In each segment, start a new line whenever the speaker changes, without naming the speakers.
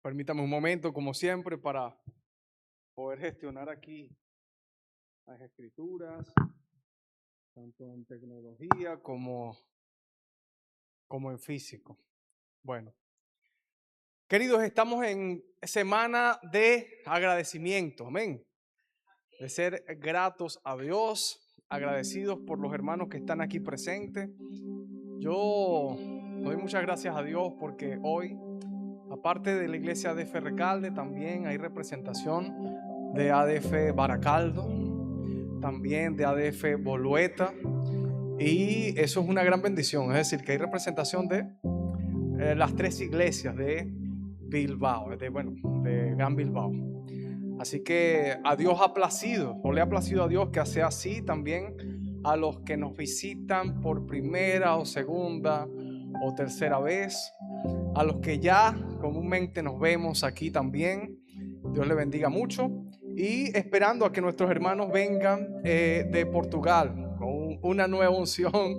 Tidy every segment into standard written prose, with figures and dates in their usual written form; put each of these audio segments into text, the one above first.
Permítame un momento, como siempre, para poder gestionar aquí las escrituras, tanto en tecnología como en físico. Bueno, queridos, estamos en semana de agradecimiento, amén. De ser gratos a Dios, agradecidos por los hermanos que están aquí presentes. Yo doy muchas gracias a Dios porque hoy, aparte de la iglesia ADF Recalde, también hay representación de ADF Baracaldo, también de ADF Bolueta, y eso es una gran bendición. Es decir, que hay representación de las tres iglesias de Bilbao, de Gran Bilbao. Así que a Dios ha placido, o le ha placido a Dios que sea así también a los que nos visitan por primera o segunda o tercera vez, a los que ya comúnmente nos vemos aquí también. Dios le bendiga mucho y esperando a que nuestros hermanos vengan de Portugal con una nueva unción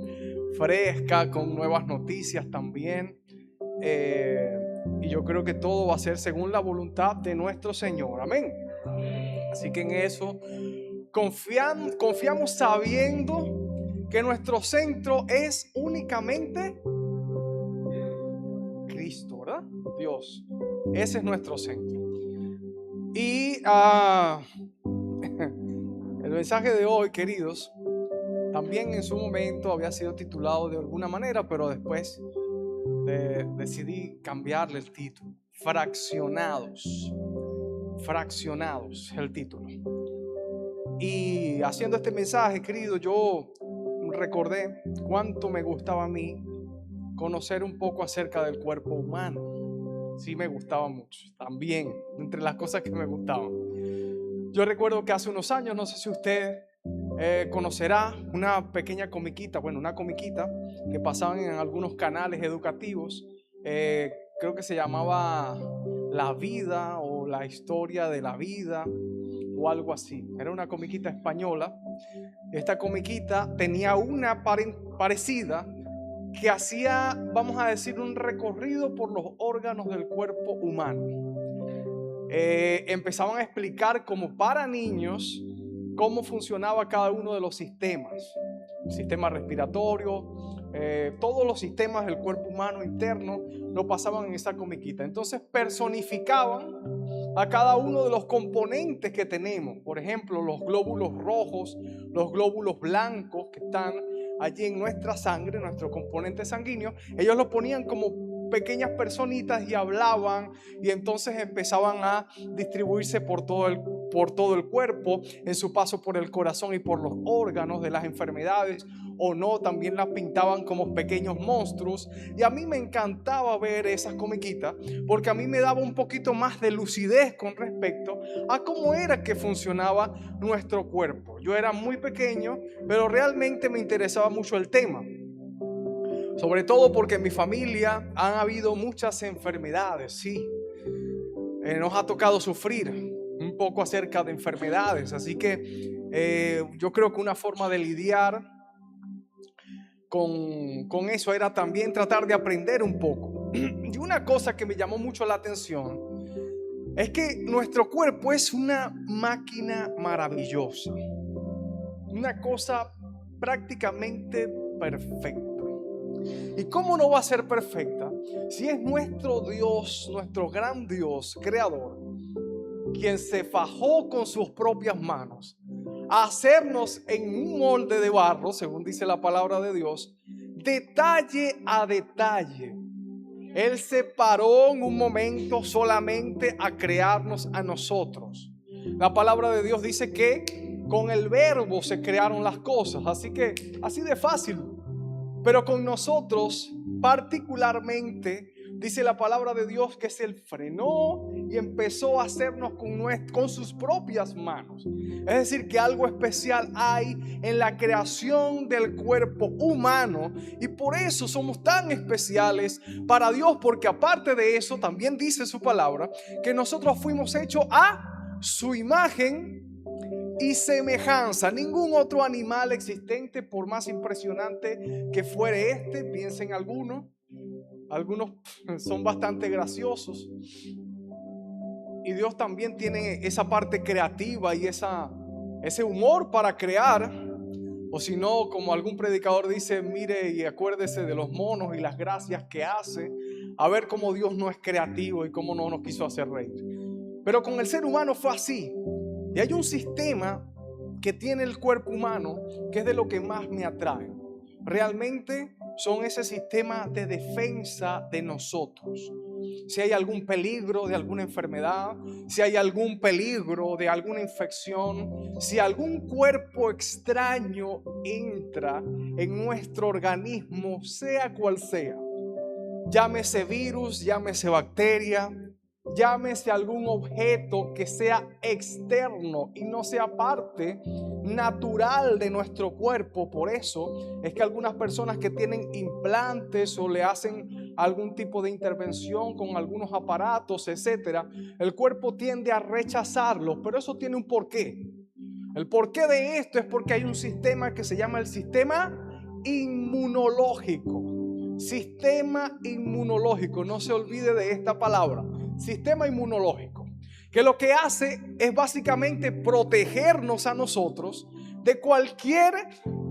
fresca, con nuevas noticias también. Y yo creo que todo va a ser según la voluntad de nuestro Señor. Amén. Así que en eso confiamos sabiendo que nuestro centro es únicamente Cristo, ¿verdad? Dios. Ese es nuestro centro. Y el mensaje de hoy, queridos, también en su momento había sido titulado de alguna manera, pero después decidí cambiarle el título. Fraccionados. Fraccionados, el título. Y haciendo este mensaje, querido, yo recordé cuánto me gustaba a mí conocer un poco acerca del cuerpo humano. Sí, me gustaba mucho. También, entre las cosas que me gustaban. Yo recuerdo que hace unos años, no sé si usted conocerá una pequeña comiquita, una comiquita que pasaban en algunos canales educativos. Creo que se llamaba La Vida o La Historia de la Vida o algo así. Era una comiquita española. Esta comiquita tenía una parecida que hacía, vamos a decir, un recorrido por los órganos del cuerpo humano. Empezaban a explicar como para niños cómo funcionaba cada uno de los sistemas, el sistema respiratorio, todos los sistemas del cuerpo humano interno lo pasaban en esa comiquita. Entonces personificaban a cada uno de los componentes que tenemos. Por ejemplo, los glóbulos rojos, los glóbulos blancos que están allí en nuestra sangre, nuestro componente sanguíneo. Ellos lo ponían como pequeñas personitas y hablaban, y entonces empezaban a distribuirse por todo el cuerpo, en su paso por el corazón y por los órganos de las enfermedades o no. También las pintaban como pequeños monstruos, y a mí me encantaba ver esas comiquitas porque a mí me daba un poquito más de lucidez con respecto a cómo era que funcionaba nuestro cuerpo. Yo era muy pequeño, pero realmente me interesaba mucho el tema. Sobre todo porque en mi familia han habido muchas enfermedades, sí. Nos ha tocado sufrir un poco acerca de enfermedades, así que yo creo que una forma de lidiar con eso era también tratar de aprender un poco. Y una cosa que me llamó mucho la atención es que nuestro cuerpo es una máquina maravillosa, una cosa prácticamente perfecta. ¿Y cómo no va a ser perfecta si es nuestro Dios, nuestro gran Dios creador, quien se fajó con sus propias manos a hacernos en un molde de barro, según dice la palabra de Dios, detalle a detalle? Él se paró en un momento solamente a crearnos a nosotros. La palabra de Dios dice que con el verbo se crearon las cosas, así que así de fácil. Pero con nosotros particularmente dice la palabra de Dios que se frenó y empezó a hacernos con sus propias manos. Es decir, que algo especial hay en la creación del cuerpo humano, y por eso somos tan especiales para Dios, porque aparte de eso también dice su palabra que nosotros fuimos hechos a su imagen y semejanza. Ningún otro animal existente, por más impresionante que fuere piensen algunos son bastante graciosos. Y Dios también tiene esa parte creativa y ese humor para crear. O si no, como algún predicador dice, mire y acuérdese de los monos y las gracias que hace. A ver cómo Dios no es creativo y cómo no nos quiso hacer reír. Pero con el ser humano fue así. Y hay un sistema que tiene el cuerpo humano que es de lo que más me atrae. Realmente son ese sistema de defensa de nosotros. Si hay algún peligro de alguna enfermedad, si hay algún peligro de alguna infección, si algún cuerpo extraño entra en nuestro organismo, sea cual sea, llámese virus, llámese bacteria, llámese algún objeto que sea externo y no sea parte natural de nuestro cuerpo. Por eso es que algunas personas que tienen implantes o le hacen algún tipo de intervención con algunos aparatos, etcétera, el cuerpo tiende a rechazarlo, pero eso tiene un porqué. El porqué de esto es porque hay un sistema que se llama el sistema inmunológico. Sistema inmunológico, no se olvide de esta palabra. Sistema inmunológico, que lo que hace es básicamente protegernos a nosotros de cualquier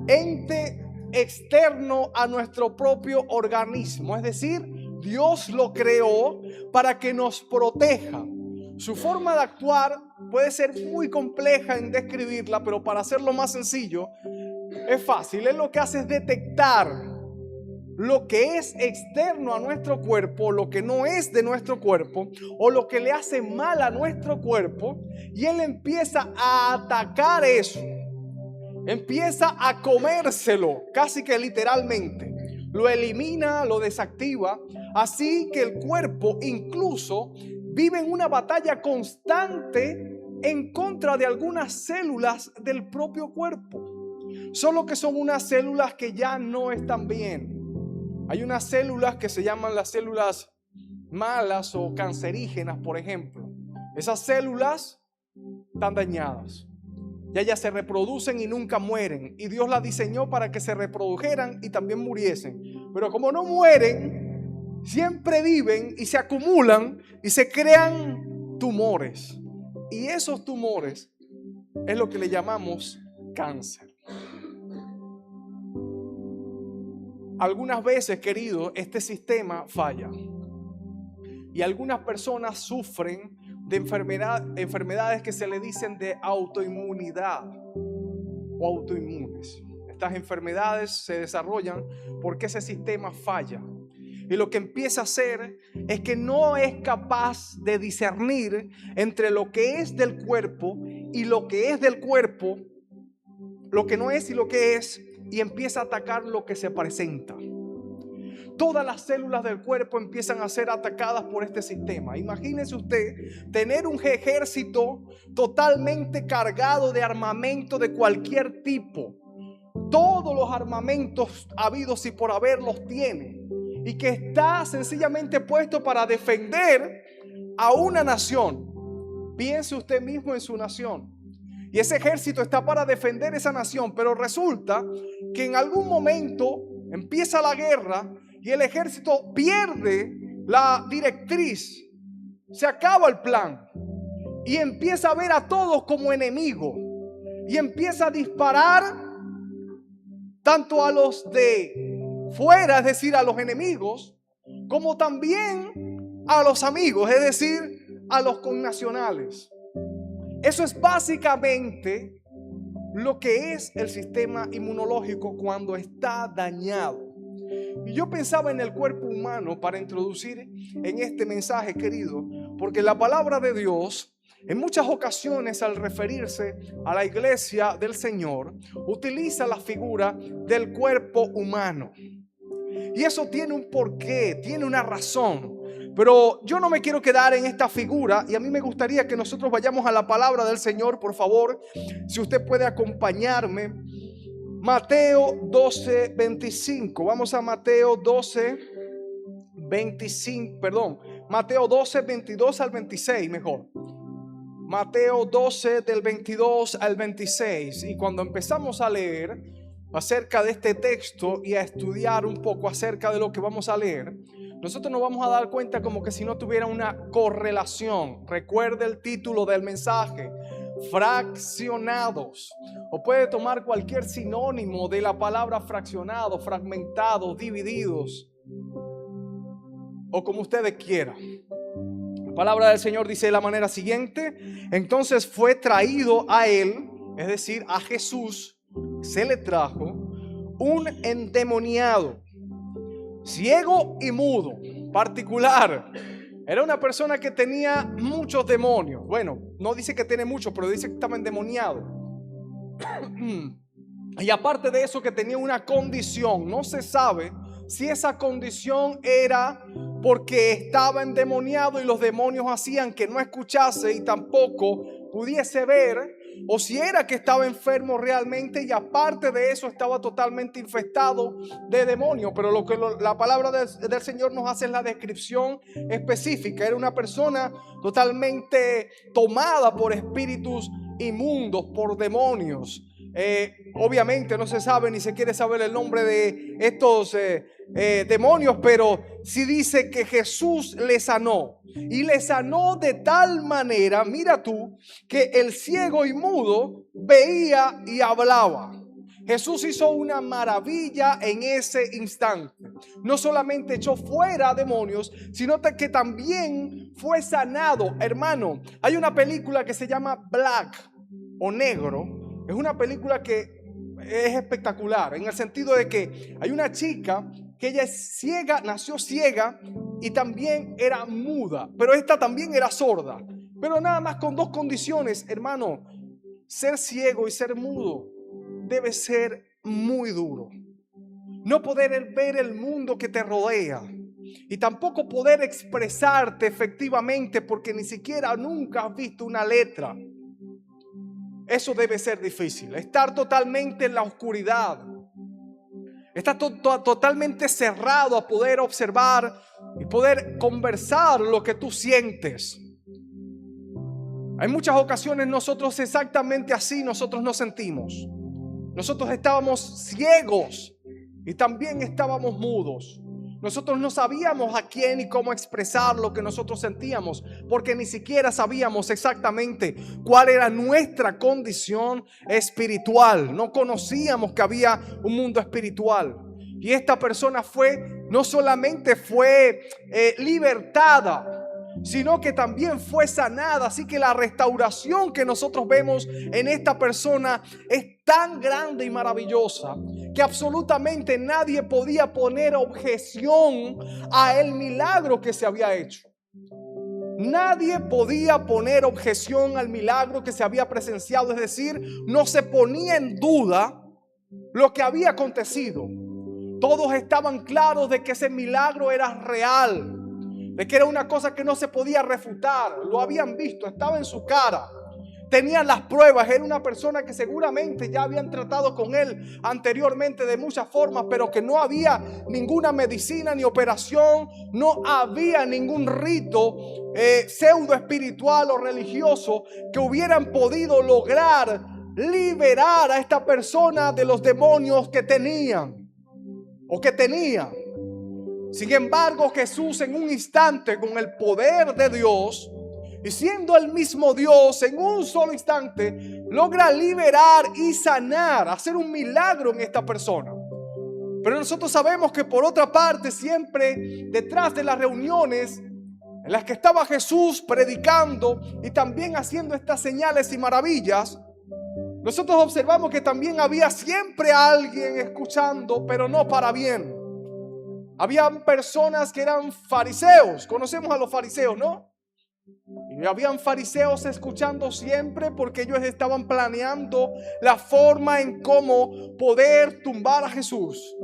ente externo a nuestro propio organismo. Es decir, Dios lo creó para que nos proteja. Su forma de actuar puede ser muy compleja en describirla, pero para hacerlo más sencillo, es fácil. Él lo que hace es detectar lo que es externo a nuestro cuerpo, lo que no es de nuestro cuerpo, o lo que le hace mal a nuestro cuerpo, y Él empieza a atacar eso, empieza a comérselo, casi que literalmente, lo elimina, lo desactiva, así que el cuerpo incluso vive en una batalla constante en contra de algunas células del propio cuerpo, solo que son unas células que ya no están bien. Hay unas células que se llaman las células malas o cancerígenas, por ejemplo. Esas células están dañadas. Ya ellas se reproducen y nunca mueren. Y Dios las diseñó para que se reprodujeran y también muriesen. Pero como no mueren, siempre viven y se acumulan y se crean tumores. Y esos tumores es lo que le llamamos cáncer. Algunas veces, querido, este sistema falla y algunas personas sufren de enfermedades que se le dicen de autoinmunidad o autoinmunes. Estas enfermedades se desarrollan porque ese sistema falla y lo que empieza a hacer es que no es capaz de discernir entre lo que es del cuerpo y lo que es del cuerpo, lo que no es y lo que es, y empieza a atacar lo que se presenta. Todas las células del cuerpo empiezan a ser atacadas por este sistema. Imagínese usted tener un ejército totalmente cargado de armamento de cualquier tipo. Todos los armamentos habidos y por haber los tiene. Y que está sencillamente puesto para defender a una nación. Piense usted mismo en su nación. Y ese ejército está para defender esa nación, pero resulta que en algún momento empieza la guerra y el ejército pierde la directriz, se acaba el plan y empieza a ver a todos como enemigos y empieza a disparar tanto a los de fuera, es decir, a los enemigos, como también a los amigos, es decir, a los connacionales. Eso es básicamente lo que es el sistema inmunológico cuando está dañado. Y yo pensaba en el cuerpo humano para introducir en este mensaje, querido, porque la palabra de Dios en muchas ocasiones al referirse a la iglesia del Señor utiliza la figura del cuerpo humano. Y eso tiene un porqué, tiene una razón. Pero yo no me quiero quedar en esta figura y a mí me gustaría que nosotros vayamos a la palabra del Señor, por favor. Si usted puede acompañarme. Mateo 12, 25. Vamos a Mateo 12, 25. Perdón, Mateo 12, 22 al 26 mejor. Mateo 12 del 22 al 26. Y cuando empezamos a leer acerca de este texto y a estudiar un poco acerca de lo que vamos a leer, nosotros nos vamos a dar cuenta como que si no tuviera una correlación. Recuerde el título del mensaje: fraccionados. O puede tomar cualquier sinónimo de la palabra fraccionado, fragmentados, divididos, o como ustedes quieran. La palabra del Señor dice de la manera siguiente: entonces fue traído a él, es decir, a Jesús, se le trajo un endemoniado, ciego y mudo. Particular, era una persona que tenía muchos demonios. Bueno, no dice que tiene muchos, pero dice que estaba endemoniado. Y aparte de eso, que tenía una condición. No se sabe si esa condición era porque estaba endemoniado y los demonios hacían que no escuchase y tampoco pudiese ver, o si era que estaba enfermo realmente y aparte de eso estaba totalmente infestado de demonios. Pero lo que la palabra del Señor nos hace es la descripción específica. Era una persona totalmente tomada por espíritus inmundos, por demonios. Obviamente no se sabe ni se quiere saber el nombre de estos demonios, pero sí dice que Jesús le sanó, y le sanó de tal manera, mira tú, que el ciego y mudo veía y hablaba. Jesús hizo una maravilla en ese instante. No solamente echó fuera demonios, sino que también fue sanado. Hermano, hay una película que se llama Black o Negro. Es una película que es espectacular en el sentido de que hay una chica que ella es ciega, nació ciega y también era muda, pero esta también era sorda, pero nada más con dos condiciones. Hermano, ser ciego y ser mudo debe ser muy duro. No poder ver el mundo que te rodea y tampoco poder expresarte efectivamente porque ni siquiera nunca has visto una letra. Eso debe ser difícil. Estar totalmente en la oscuridad. Estar totalmente cerrado a poder observar y poder conversar lo que tú sientes. Hay muchas ocasiones nosotros exactamente así nosotros nos sentimos. Nosotros estábamos ciegos y también estábamos mudos. Nosotros no sabíamos a quién y cómo expresar lo que nosotros sentíamos, porque ni siquiera sabíamos exactamente cuál era nuestra condición espiritual. No conocíamos que había un mundo espiritual. Y esta persona no solamente fue libertada, sino que también fue sanada. Así que la restauración que nosotros vemos en esta persona es tan grande y maravillosa que absolutamente nadie podía poner objeción a el milagro que se había hecho. Nadie podía poner objeción al milagro que se había presenciado, es decir, no se ponía en duda lo que había acontecido. Todos estaban claros de que ese milagro era real, de que era una cosa que no se podía refutar. Lo habían visto, estaba en su cara, tenían las pruebas. Era una persona que seguramente ya habían tratado con él anteriormente de muchas formas, pero que no había ninguna medicina ni operación, no había ningún rito pseudo espiritual o religioso que hubieran podido lograr liberar a esta persona de los demonios que tenían o que tenía. Sin embargo, Jesús en un instante, con el poder de Dios y siendo el mismo Dios, en un solo instante logra liberar y sanar, hacer un milagro en esta persona. Pero nosotros sabemos que por otra parte, siempre detrás de las reuniones en las que estaba Jesús predicando y también haciendo estas señales y maravillas, nosotros observamos que también había siempre alguien escuchando, pero no para bien. Habían personas que eran fariseos. Conocemos a los fariseos, ¿no? Y habían fariseos escuchando siempre porque ellos estaban planeando la forma en cómo poder tumbar a Jesús.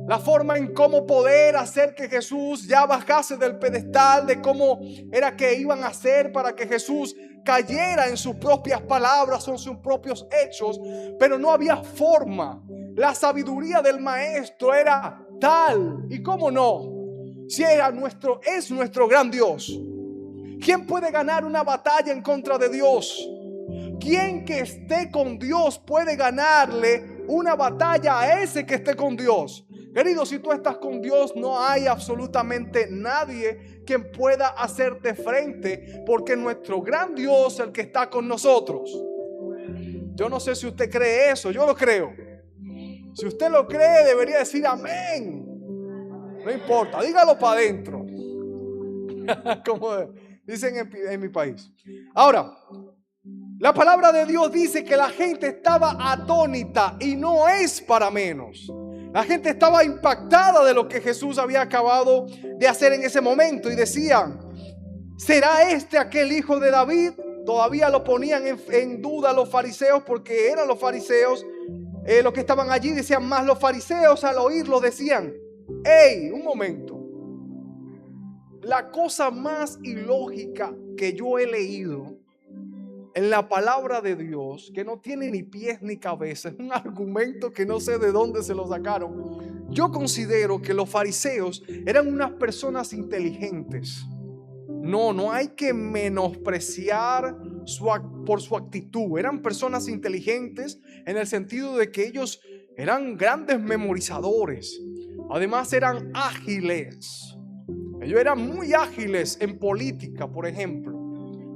La forma en cómo poder hacer que Jesús ya bajase del pedestal, de cómo era que iban a hacer para que Jesús cayera en sus propias palabras o en sus propios hechos. Pero no había forma. La sabiduría del maestro era tal, y cómo no, si es nuestro gran Dios. ¿Quién puede ganar una batalla en contra de Dios? ¿Quién que esté con Dios puede ganarle una batalla a ese que esté con Dios? Querido, si tú estás con Dios, no hay absolutamente nadie que pueda hacerte frente, porque nuestro gran Dios es el que está con nosotros. Yo no sé si usted cree eso, yo lo creo. Si usted lo cree, debería decir amén. No importa, dígalo para adentro. Como dicen en mi país. Ahora, la palabra de Dios dice que la gente estaba atónita, y no es para menos. La gente estaba impactada de lo que Jesús había acabado de hacer en ese momento, y decían: ¿será este aquel hijo de David? Todavía lo ponían en duda los fariseos, porque eran los fariseos los que estaban allí. Decían más, los fariseos al oírlo decían: hey, un momento. La cosa más ilógica que yo he leído en la palabra de Dios, que no tiene ni pies ni cabeza, es un argumento que no sé de dónde se lo sacaron. Yo considero que los fariseos eran unas personas inteligentes. No hay que menospreciar por su actitud. Eran personas inteligentes en el sentido de que ellos eran grandes memorizadores. Además eran ágiles. Ellos eran muy ágiles en política, por ejemplo.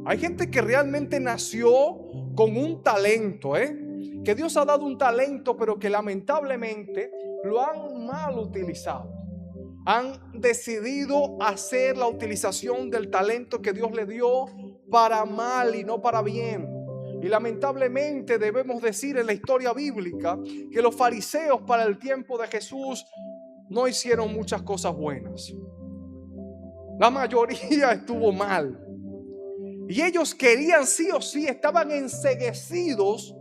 Hay gente que realmente nació con un talento, que Dios ha dado un talento, pero que lamentablemente lo han mal utilizado. Han decidido hacer la utilización del talento que Dios le dio para mal y no para bien. Y lamentablemente debemos decir en la historia bíblica que los fariseos para el tiempo de Jesús no hicieron muchas cosas buenas. La mayoría estuvo mal. Y ellos querían sí o sí, estaban enceguecidos,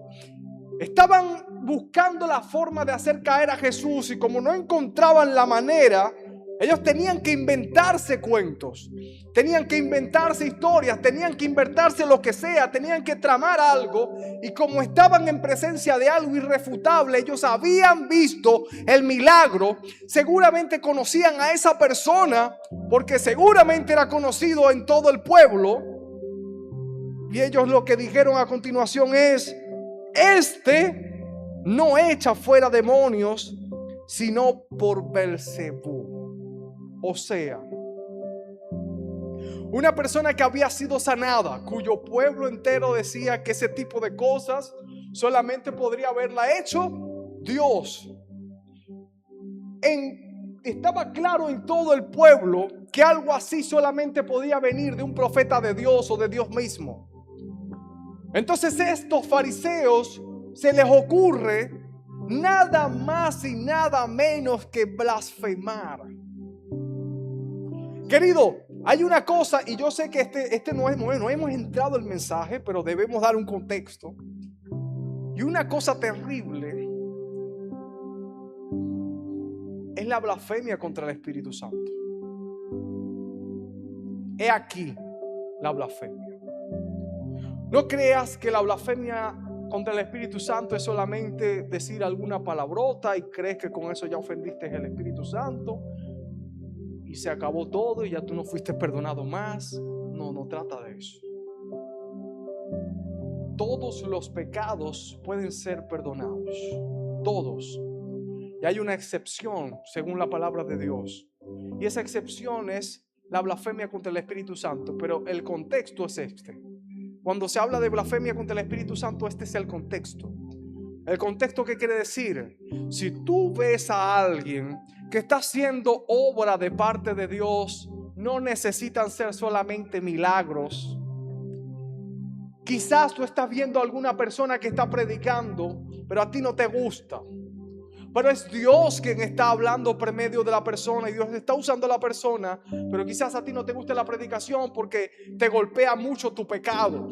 estaban buscando la forma de hacer caer a Jesús, y como no encontraban la manera, ellos tenían que inventarse cuentos, tenían que inventarse historias, tenían que inventarse lo que sea, tenían que tramar algo. Y como estaban en presencia de algo irrefutable, ellos habían visto el milagro, seguramente conocían a esa persona, porque seguramente era conocido en todo el pueblo. Y ellos lo que dijeron a continuación es: este no echa fuera demonios, sino por Belzebú. O sea, una persona que había sido sanada, cuyo pueblo entero decía que ese tipo de cosas solamente podría haberla hecho Dios. Estaba claro en todo el pueblo que algo así solamente podía venir de un profeta de Dios o de Dios mismo. Entonces estos fariseos se les ocurre nada más y nada menos que blasfemar. Querido, hay una cosa, y yo sé que no hemos entrado el mensaje, pero debemos dar un contexto. Y una cosa terrible es la blasfemia contra el Espíritu Santo. He aquí la blasfemia. No creas que la blasfemia contra el Espíritu Santo es solamente decir alguna palabrota y crees que con eso ya ofendiste al Espíritu Santo y se acabó todo y ya tú no fuiste perdonado más. No trata de eso. Todos los pecados pueden ser perdonados, todos. Y hay una excepción según la palabra de Dios, y esa excepción es la blasfemia contra el Espíritu Santo. Pero el contexto es este. Cuando se habla de blasfemia contra el Espíritu Santo, este es el contexto. El contexto, ¿qué quiere decir? Si tú ves a alguien que está haciendo obra de parte de Dios, no necesitan ser solamente milagros. Quizás tú estás viendo a alguna persona que está predicando, pero a ti no te gusta. Pero es Dios quien está hablando por medio de la persona, y Dios está usando a la persona, pero quizás a ti no te guste la predicación porque te golpea mucho tu pecado,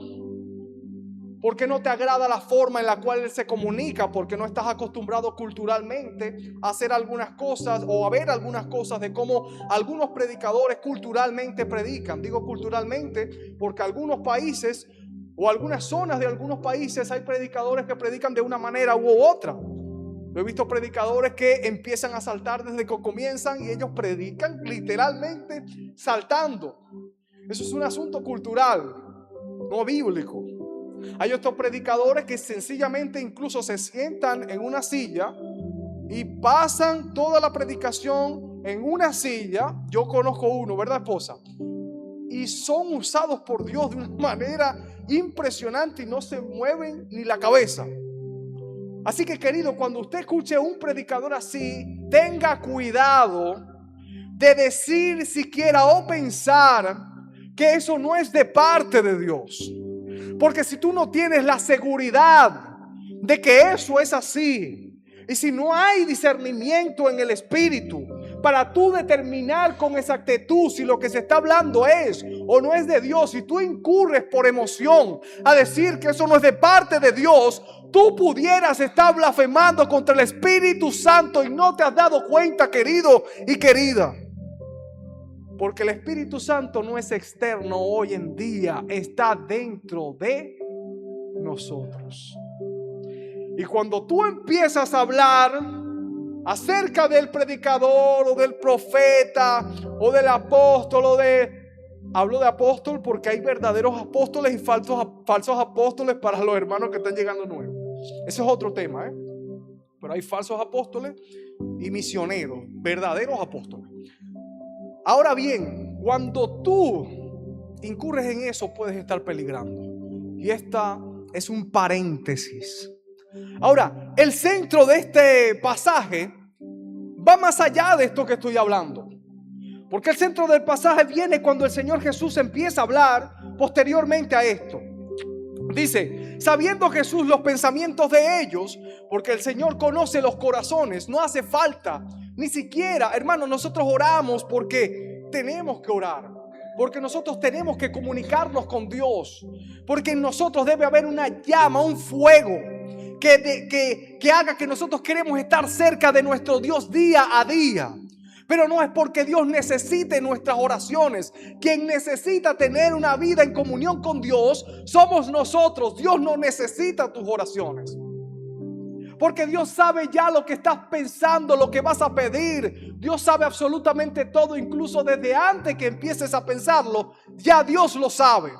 porque no te agrada la forma en la cual Él se comunica, porque no estás acostumbrado culturalmente a hacer algunas cosas o a ver algunas cosas de cómo algunos predicadores culturalmente predican. Digo culturalmente porque algunos países o algunas zonas de algunos países hay predicadores que predican de una manera u otra. Yo he visto predicadores que empiezan a saltar desde que comienzan y ellos predican literalmente saltando. Eso es un asunto cultural, no bíblico. Hay otros predicadores que sencillamente incluso se sientan en una silla y pasan toda la predicación en una silla. Yo conozco uno, ¿verdad, esposa? Y son usados por Dios de una manera impresionante y no se mueven ni la cabeza. Así que, querido, cuando usted escuche un predicador así, tenga cuidado de decir siquiera o pensar que eso no es de parte de Dios. Porque si tú no tienes la seguridad de que eso es así, y si no hay discernimiento en el espíritu para tú determinar con exactitud si lo que se está hablando es o no es de Dios, si tú incurres por emoción a decir que eso no es de parte de Dios, tú pudieras estar blasfemando contra el Espíritu Santo y no te has dado cuenta, querido y querida. Porque el Espíritu Santo no es externo hoy en día, está dentro de nosotros. Y cuando tú empiezas a hablar acerca del predicador o del profeta o del apóstol hablo de apóstol porque hay verdaderos apóstoles y falsos apóstoles para los hermanos que están llegando nuevos. Ese es otro tema, ¿eh? Pero hay falsos apóstoles y misioneros, verdaderos apóstoles. Ahora bien, cuando tú incurres en eso, puedes estar peligrando. Y esta es un paréntesis. Ahora, el centro de este pasaje va más allá de esto que estoy hablando. Porque el centro del pasaje viene cuando el Señor Jesús empieza a hablar posteriormente a esto. Dice, sabiendo Jesús los pensamientos de ellos, porque el Señor conoce los corazones, no hace falta ni siquiera, hermanos, nosotros oramos porque tenemos que orar, porque nosotros tenemos que comunicarnos con Dios, porque en nosotros debe haber una llama, un fuego que haga que nosotros queremos estar cerca de nuestro Dios día a día. Pero no es porque Dios necesite nuestras oraciones. Quien necesita tener una vida en comunión con Dios somos nosotros. Dios no necesita tus oraciones. Porque Dios sabe ya lo que estás pensando, lo que vas a pedir. Dios sabe absolutamente todo, incluso desde antes que empieces a pensarlo, ya Dios lo sabe.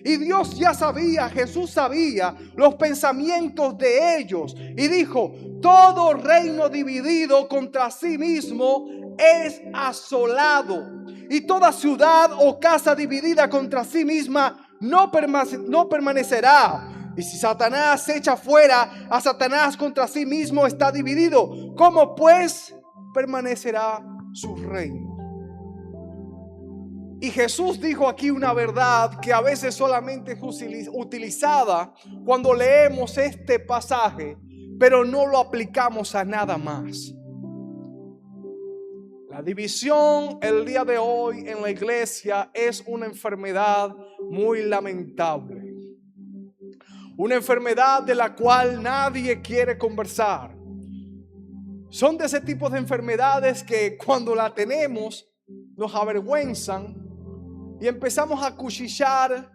Y Dios ya sabía, Jesús sabía los pensamientos de ellos. Y dijo, todo reino dividido contra sí mismo es asolado. Y toda ciudad o casa dividida contra sí misma no permanecerá. Y si Satanás echa fuera a Satanás contra sí mismo, está dividido. ¿Cómo pues permanecerá su reino? Y Jesús dijo aquí una verdad que a veces solamente es utilizada cuando leemos este pasaje, pero no lo aplicamos a nada más. La división el día de hoy en la iglesia es una enfermedad muy lamentable. Una enfermedad de la cual nadie quiere conversar. Son de ese tipo de enfermedades que cuando la tenemos nos avergüenzan y empezamos a cuchillar.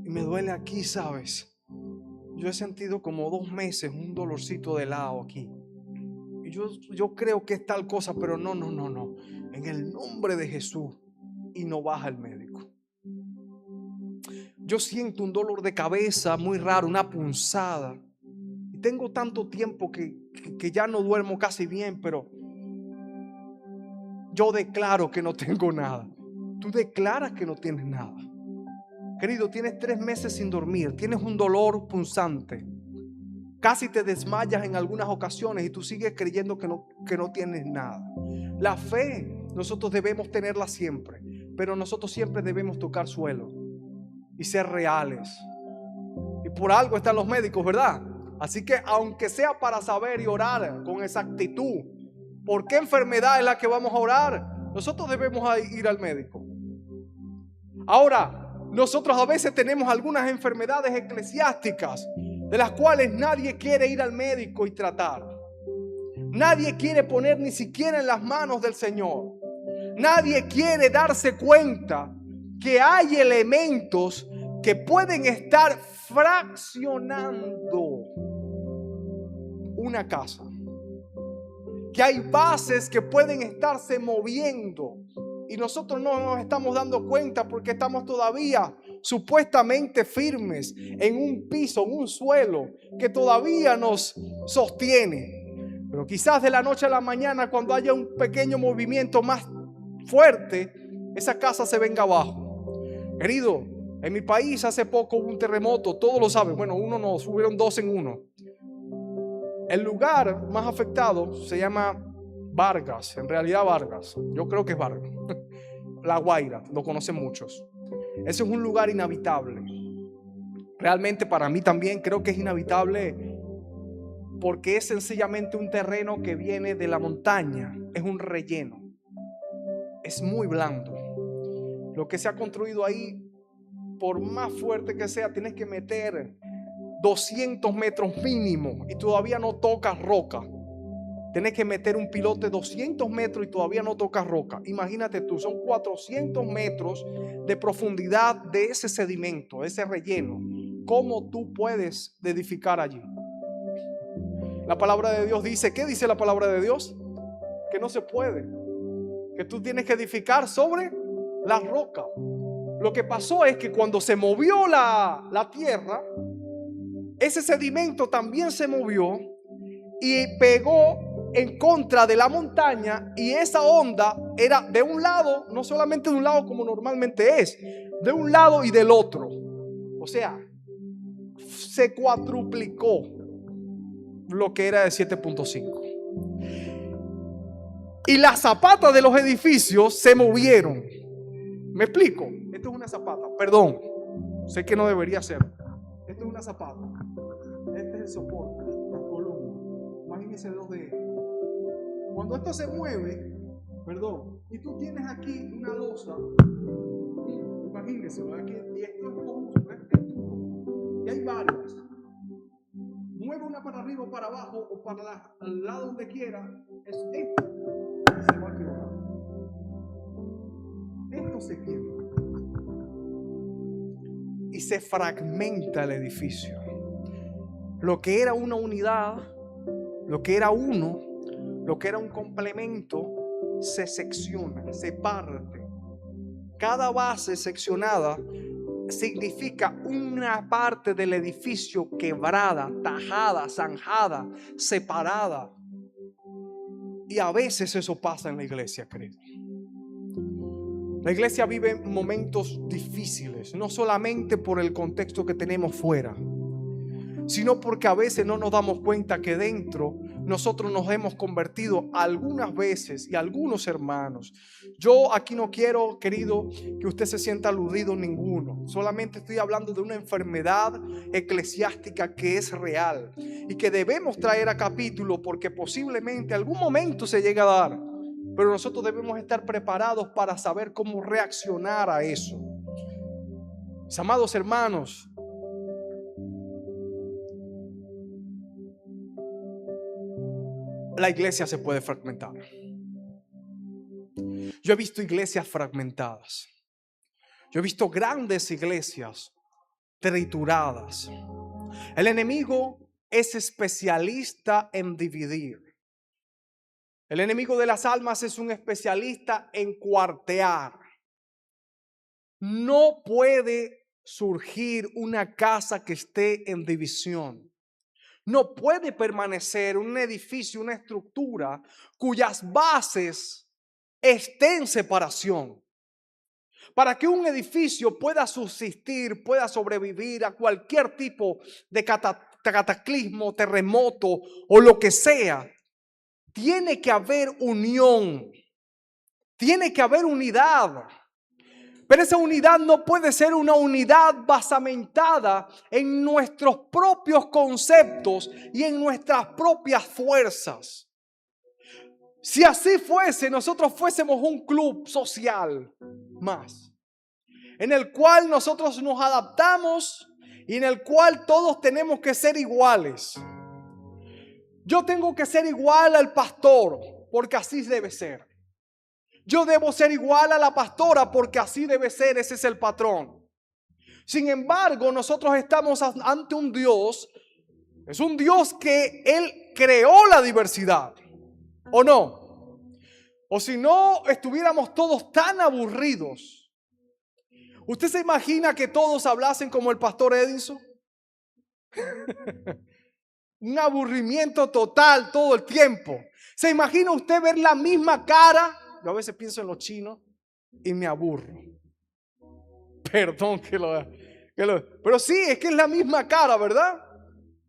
Y me duele aquí, ¿sabes? Yo he sentido como 2 meses un dolorcito de lado aquí. Y yo creo que es tal cosa, pero no. En el nombre de Jesús. Y no baja el médico. Yo siento un dolor de cabeza muy raro, una punzada. Y tengo tanto tiempo que ya no duermo casi bien, pero yo declaro que no tengo nada. Tú declaras que no tienes nada. Querido, tienes 3 meses sin dormir, tienes un dolor punzante. Casi te desmayas en algunas ocasiones y tú sigues creyendo que no tienes nada. La fe, nosotros debemos tenerla siempre, pero nosotros siempre debemos tocar suelo y ser reales. Y por algo están los médicos, ¿verdad? Así que aunque sea para saber y orar con exactitud por qué enfermedad es la que vamos a orar, nosotros debemos ir al médico. Ahora, nosotros a veces tenemos algunas enfermedades eclesiásticas de las cuales nadie quiere ir al médico y tratar. Nadie quiere poner ni siquiera en las manos del Señor. Nadie quiere darse cuenta que hay elementos que pueden estar fraccionando una casa. Que hay bases que pueden estarse moviendo. Y nosotros no nos estamos dando cuenta porque estamos todavía supuestamente firmes en un piso, en un suelo que todavía nos sostiene. Pero quizás de la noche a la mañana, cuando haya un pequeño movimiento más fuerte, esa casa se venga abajo. Querido, en mi país hace poco hubo un terremoto, todos lo saben. Bueno, uno no, hubieron dos en uno. El lugar más afectado se llama Vargas, en realidad Vargas, yo creo que es Vargas. La Guaira, lo conocen muchos. Ese es un lugar inhabitable. Realmente para mí también creo que es inhabitable porque es sencillamente un terreno que viene de la montaña, es un relleno, es muy blando. Lo que se ha construido ahí, por más fuerte que sea, tienes que meter 200 metros mínimo y todavía no tocas roca. Tienes que meter un pilote 200 metros y todavía no tocas roca. Imagínate tú, son 400 metros de profundidad de ese sedimento, ese relleno. ¿Cómo tú puedes edificar allí? La palabra de Dios dice, ¿qué dice la palabra de Dios? Que no se puede, que tú tienes que edificar sobre la roca. Lo que pasó es que cuando se movió la tierra, ese sedimento también se movió y pegó en contra de la montaña, y esa onda era de un lado, no solamente de un lado como normalmente es, de un lado y del otro. O sea, se cuadruplicó lo que era de 7.5. Y las zapatas de los edificios se movieron. ¿Me explico? Esto es una zapata, perdón, sé que no debería ser. Esto es una zapata. Este es el soporte, la columna. Imagínense dos de ellos. Cuando esto se mueve, perdón, y tú tienes aquí una losa, imagínense, aquí, y esto es como y hay varias. Mueve una para arriba o para abajo o para al lado donde quiera, es esto se va a quebrar. Esto se quiebra y se fragmenta el edificio. Lo que era una unidad, lo que era uno, lo que era un complemento, se secciona, se parte. Cada base seccionada significa una parte del edificio quebrada, tajada, zanjada, separada. Y a veces eso pasa en la iglesia, querido. La iglesia vive momentos difíciles, no solamente por el contexto que tenemos fuera, sino porque a veces no nos damos cuenta que dentro nosotros nos hemos convertido algunas veces, y algunos hermanos. Yo aquí no quiero, querido, que usted se sienta aludido en ninguno. Solamente estoy hablando de una enfermedad eclesiástica que es real y que debemos traer a capítulo, porque posiblemente algún momento se llegue a dar. Pero nosotros debemos estar preparados para saber cómo reaccionar a eso. Mis amados hermanos, la iglesia se puede fragmentar. Yo he visto iglesias fragmentadas. Yo he visto grandes iglesias trituradas. El enemigo es especialista en dividir. El enemigo de las almas es un especialista en cuartear. No puede surgir una casa que esté en división. No puede permanecer un edificio, una estructura cuyas bases estén en separación. Para que un edificio pueda subsistir, pueda sobrevivir a cualquier tipo de cataclismo, terremoto o lo que sea, tiene que haber unión, tiene que haber unidad. Pero esa unidad no puede ser una unidad basamentada en nuestros propios conceptos y en nuestras propias fuerzas. Si así fuese, nosotros fuésemos un club social más, en el cual nosotros nos adaptamos y en el cual todos tenemos que ser iguales. Yo tengo que ser igual al pastor porque así debe ser. Yo debo ser igual a la pastora porque así debe ser, ese es el patrón. Sin embargo, nosotros estamos ante un Dios, es un Dios que Él creó la diversidad, ¿o no? O si no, estuviéramos todos tan aburridos. ¿Usted se imagina que todos hablasen como el pastor Edison? Un aburrimiento total todo el tiempo. ¿Se imagina usted ver la misma cara? Yo a veces pienso en los chinos y me aburro. Perdón pero sí, es que es la misma cara, ¿verdad?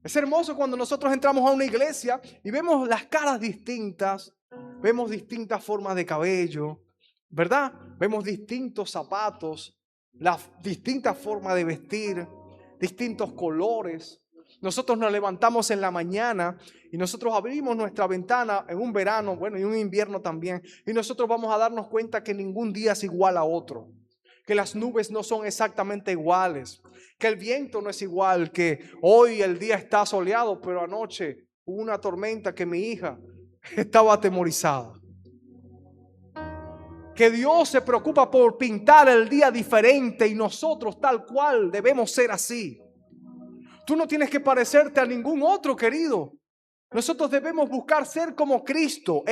Es hermoso cuando nosotros entramos a una iglesia y vemos las caras distintas, vemos distintas formas de cabello, ¿verdad? Vemos distintos zapatos, las distintas formas de vestir, distintos colores. Nosotros nos levantamos en la mañana y nosotros abrimos nuestra ventana en un verano, bueno, y un invierno también, y nosotros vamos a darnos cuenta que ningún día es igual a otro, que las nubes no son exactamente iguales, que el viento no es igual, que hoy el día está soleado, pero anoche hubo una tormenta que mi hija estaba atemorizada. Que Dios se preocupa por pintar el día diferente y nosotros tal cual debemos ser así. Tú no tienes que parecerte a ningún otro, querido. Nosotros debemos buscar ser como Cristo,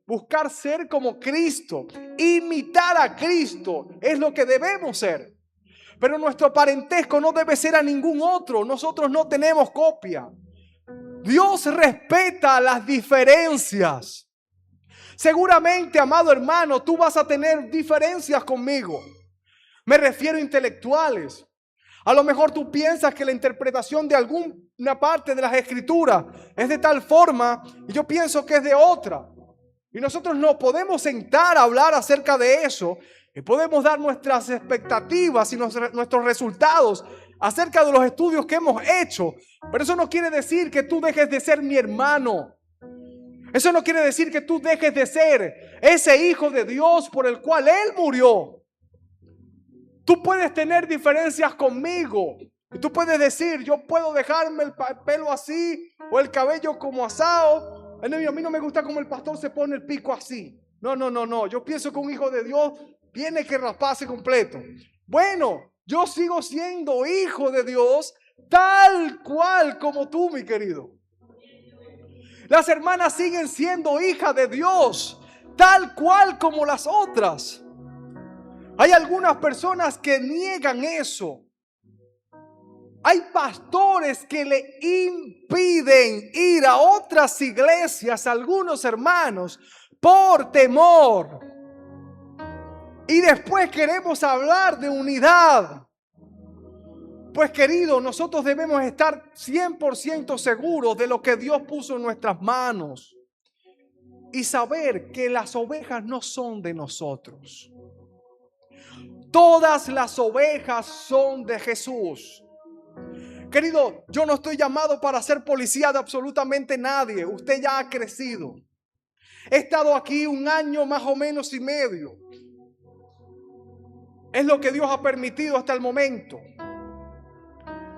buscar ser como Cristo, imitar a Cristo es lo que debemos ser. Pero nuestro parentesco no debe ser a ningún otro. Nosotros no tenemos copia. Dios respeta las diferencias. Seguramente, amado hermano, tú vas a tener diferencias conmigo. Me refiero a intelectuales. A lo mejor tú piensas que la interpretación de alguna parte de las escrituras es de tal forma y yo pienso que es de otra. Y nosotros no podemos sentar a hablar acerca de eso y podemos dar nuestras expectativas y nuestros resultados acerca de los estudios que hemos hecho. Pero eso no quiere decir que tú dejes de ser mi hermano. Eso no quiere decir que tú dejes de ser ese hijo de Dios por el cual Él murió. Tú puedes tener diferencias conmigo. Y tú puedes decir, yo puedo dejarme el pelo así o el cabello como asado. A mí no me gusta como el pastor se pone el pico así. No. Yo pienso que un hijo de Dios tiene que rasparse completo. Bueno, yo sigo siendo hijo de Dios tal cual como tú, mi querido. Las hermanas siguen siendo hijas de Dios tal cual como las otras. Hay algunas personas que niegan eso. Hay pastores que le impiden ir a otras iglesias, a algunos hermanos, por temor. Y después queremos hablar de unidad. Pues querido, nosotros debemos estar 100% seguros de lo que Dios puso en nuestras manos. Y saber que las ovejas no son de nosotros. Todas las ovejas son de Jesús. Querido, yo no estoy llamado para ser policía de absolutamente nadie. Usted ya ha crecido. He estado aquí 1 año más o menos y medio. Es lo que Dios ha permitido hasta el momento.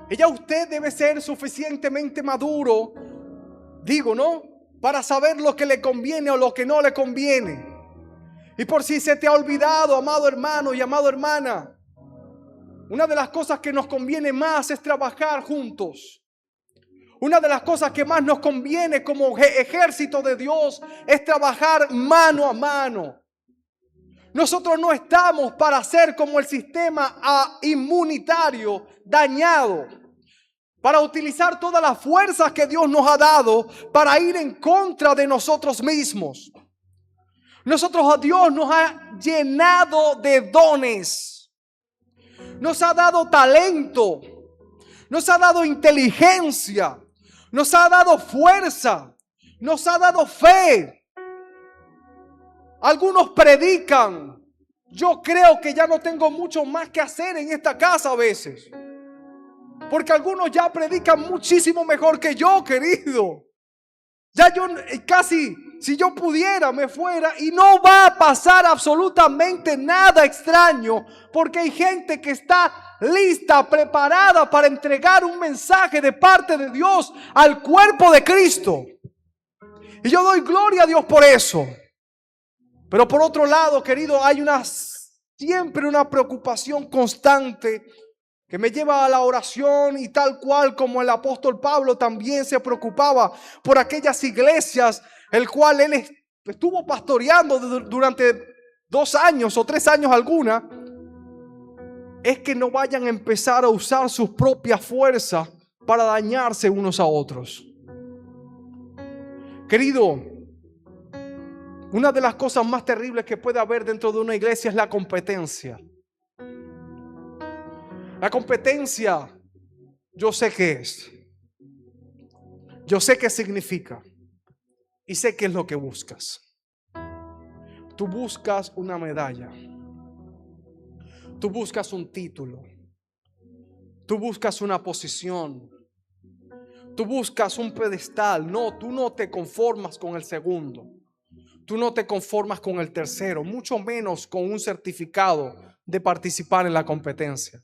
Y ya usted debe ser suficientemente maduro, digo, ¿no? Para saber lo que le conviene o lo que no le conviene. Y por si se te ha olvidado, amado hermano y amado hermana, una de las cosas que nos conviene más es trabajar juntos. Una de las cosas que más nos conviene como ejército de Dios es trabajar mano a mano. Nosotros no estamos para ser como el sistema inmunitario dañado, para utilizar todas las fuerzas que Dios nos ha dado para ir en contra de nosotros mismos. Nosotros, a Dios nos ha llenado de dones, nos ha dado talento, nos ha dado inteligencia, nos ha dado fuerza, nos ha dado fe. Algunos predican. Yo creo que ya no tengo mucho más que hacer en esta casa a veces, porque algunos ya predican muchísimo mejor que yo, querido. Ya yo casi, si yo pudiera, me fuera y no va a pasar absolutamente nada extraño, porque hay gente que está lista, preparada para entregar un mensaje de parte de Dios al cuerpo de Cristo. Y yo doy gloria a Dios por eso. Pero por otro lado, querido, hay siempre una preocupación constante que me lleva a la oración, y tal cual como el apóstol Pablo también se preocupaba por aquellas iglesias, el cual él estuvo pastoreando durante 2 años o 3 años alguna. es que no vayan a empezar a usar sus propias fuerzas para dañarse unos a otros. Querido, una de las cosas más terribles que puede haber dentro de una iglesia es la competencia. La competencia, yo sé qué es. Yo sé qué significa. Y sé qué es lo que buscas. Tú buscas una medalla. Tú buscas un título. Tú buscas una posición. Tú buscas un pedestal. No, tú no te conformas con el segundo. Tú no te conformas con el tercero, mucho menos con un certificado de participar en la competencia.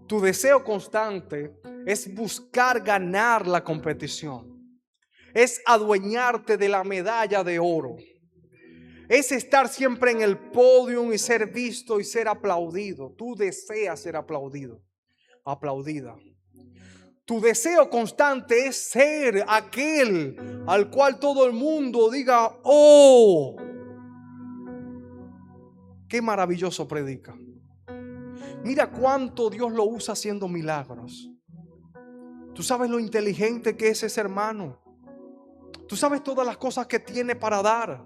Tu deseo constante es buscar ganar la competición. Es adueñarte de la medalla de oro. Es estar siempre en el podio y ser visto y ser aplaudido. Tú deseas ser aplaudido, aplaudida. Tu deseo constante es ser aquel al cual todo el mundo diga: oh, qué maravilloso predica. Mira cuánto Dios lo usa haciendo milagros. Tú sabes lo inteligente que es ese hermano. Tú sabes todas las cosas que tiene para dar.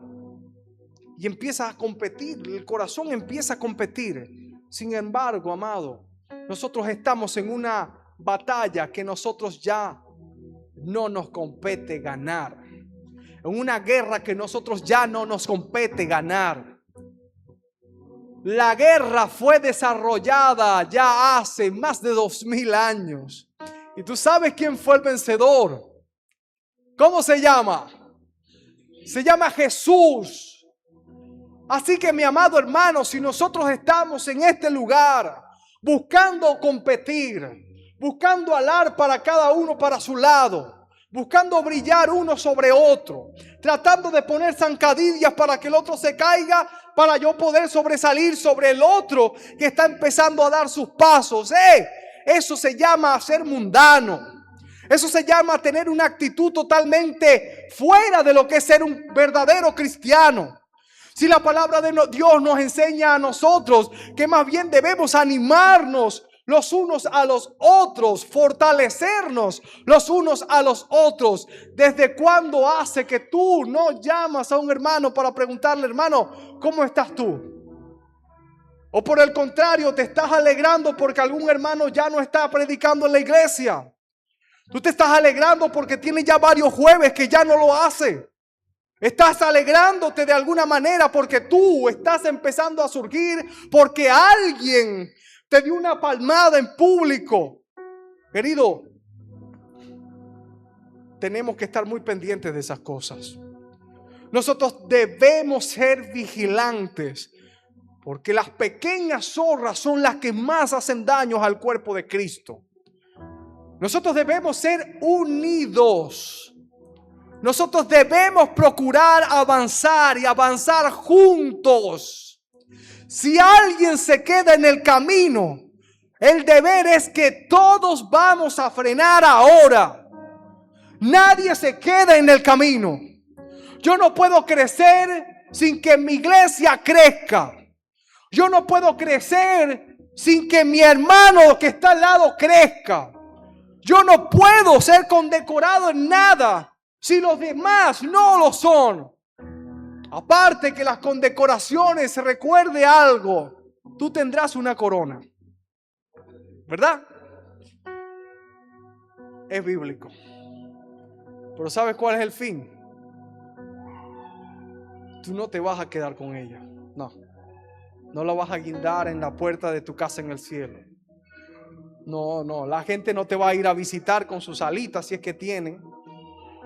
Y empieza a competir. El corazón empieza a competir. Sin embargo, amado, nosotros estamos en una batalla que nosotros ya no nos compete ganar. En una guerra que nosotros ya no nos compete ganar. La guerra fue desarrollada ya hace más de 2000 años. ¿Y tú sabes quién fue el vencedor? ¿Cómo se llama? Se llama Jesús. Así que, mi amado hermano, si nosotros estamos en este lugar buscando competir, buscando alar para cada uno para su lado, buscando brillar uno sobre otro, tratando de poner zancadillas para que el otro se caiga, para yo poder sobresalir sobre el otro que está empezando a dar sus pasos. Eso se llama ser mundano. Eso se llama tener una actitud totalmente fuera de lo que es ser un verdadero cristiano. Si la palabra de Dios nos enseña a nosotros que más bien debemos animarnos los unos a los otros, fortalecernos los unos a los otros. ¿Desde cuándo hace que tú no llamas a un hermano para preguntarle: hermano, ¿cómo estás tú? O por el contrario, te estás alegrando porque algún hermano ya no está predicando en la iglesia. Tú te estás alegrando porque tiene ya varios jueves que ya no lo hace. Estás alegrándote de alguna manera porque tú estás empezando a surgir, porque alguien te dio una palmada en público. Querido, tenemos que estar muy pendientes de esas cosas. Nosotros debemos ser vigilantes, porque las pequeñas zorras son las que más hacen daños al cuerpo de Cristo. Nosotros debemos ser unidos. Nosotros debemos procurar avanzar y avanzar juntos. Si alguien se queda en el camino, el deber es que todos vamos a frenar ahora. Nadie se queda en el camino. Yo no puedo crecer sin que mi iglesia crezca. Yo no puedo crecer sin que mi hermano que está al lado crezca. Yo no puedo ser condecorado en nada si los demás no lo son. Aparte que las condecoraciones, recuerde algo, tú tendrás una corona, ¿verdad? Es bíblico. Pero ¿sabes cuál es el fin? Tú no te vas a quedar con ella. No la vas a guindar en la puerta de tu casa en el cielo. No, la gente no te va a ir a visitar con sus alitas si es que tienen.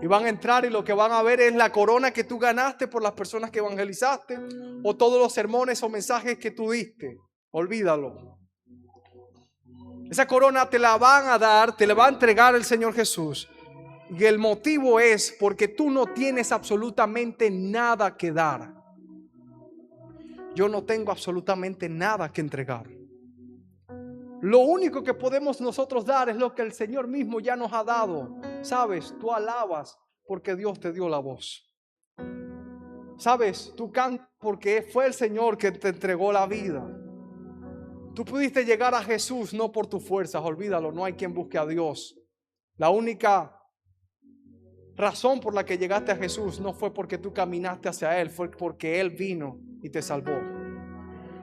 Y van a entrar y lo que van a ver es la corona que tú ganaste por las personas que evangelizaste, o todos los sermones o mensajes que tú diste. Olvídalo. Esa corona te la van a dar, te la va a entregar el Señor Jesús. Y el motivo es porque tú no tienes absolutamente nada que dar. Yo no tengo absolutamente nada que entregar. Lo único que podemos nosotros dar es lo que el Señor mismo ya nos ha dado. Sabes, tú alabas porque Dios te dio la voz. Sabes, tú cantas porque fue el Señor que te entregó la vida. Tú pudiste llegar a Jesús no por tus fuerzas, olvídalo, no hay quien busque a Dios. La única razón por la que llegaste a Jesús no fue porque tú caminaste hacia Él, fue porque Él vino y te salvó.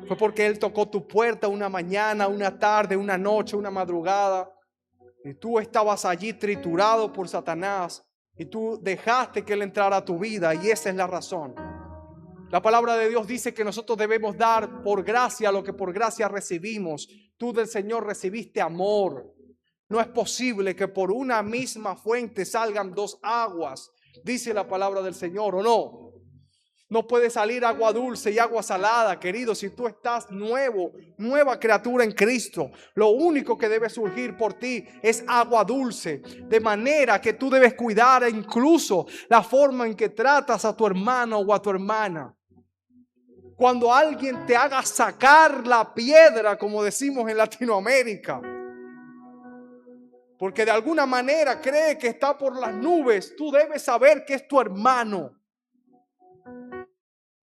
Fue porque Él tocó tu puerta una mañana, una tarde, una noche, una madrugada, y tú estabas allí triturado por Satanás y tú dejaste que Él entrara a tu vida, y esa es la razón. La palabra de Dios dice que nosotros debemos dar por gracia lo que por gracia recibimos. Tú del Señor recibiste amor. No es posible que por una misma fuente salgan dos aguas, dice la palabra del Señor, ¿o no? No puede salir agua dulce y agua salada, querido, si tú estás nueva criatura en Cristo. Lo único que debe surgir por ti es agua dulce, de manera que tú debes cuidar incluso la forma en que tratas a tu hermano o a tu hermana. Cuando alguien te haga sacar la piedra, como decimos en Latinoamérica, porque de alguna manera cree que está por las nubes, tú debes saber que es tu hermano.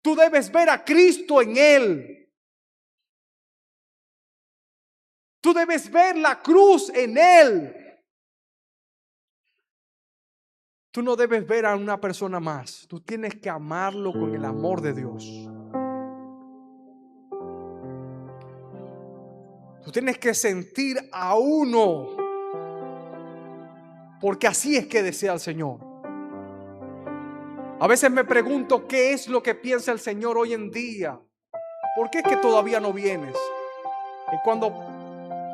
Tú debes ver a Cristo en él. Tú debes ver la cruz en él. Tú no debes ver a una persona más. Tú tienes que amarlo con el amor de Dios. Tú tienes que sentir a uno, porque así es que desea el Señor. A veces me pregunto qué es lo que piensa el Señor hoy en día. ¿Por qué es que todavía no vienes? Y cuando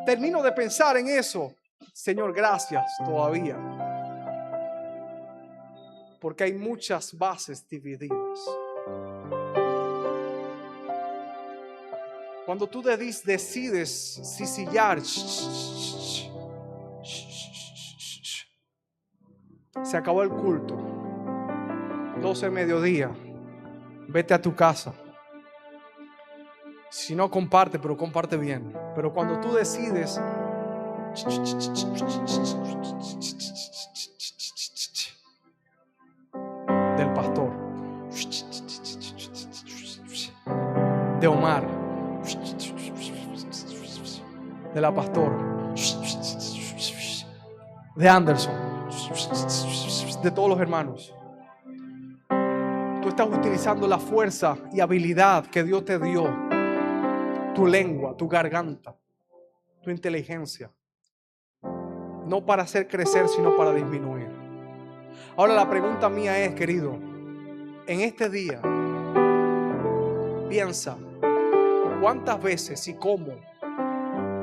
termino de pensar en eso, Señor, gracias todavía. Porque hay muchas bases divididas. Cuando tú decides sisillar, se acabó el culto. 12 de mediodía, vete a tu casa. Si no, comparte, pero comparte bien. Pero cuando tú decides del pastor, de Omar, de la pastora, de Anderson, de todos los hermanos, tú estás utilizando la fuerza y habilidad que Dios te dio, tu lengua, tu garganta, tu inteligencia, no para hacer crecer, sino para disminuir. Ahora la pregunta mía es, querido, en este día, piensa cuántas veces y cómo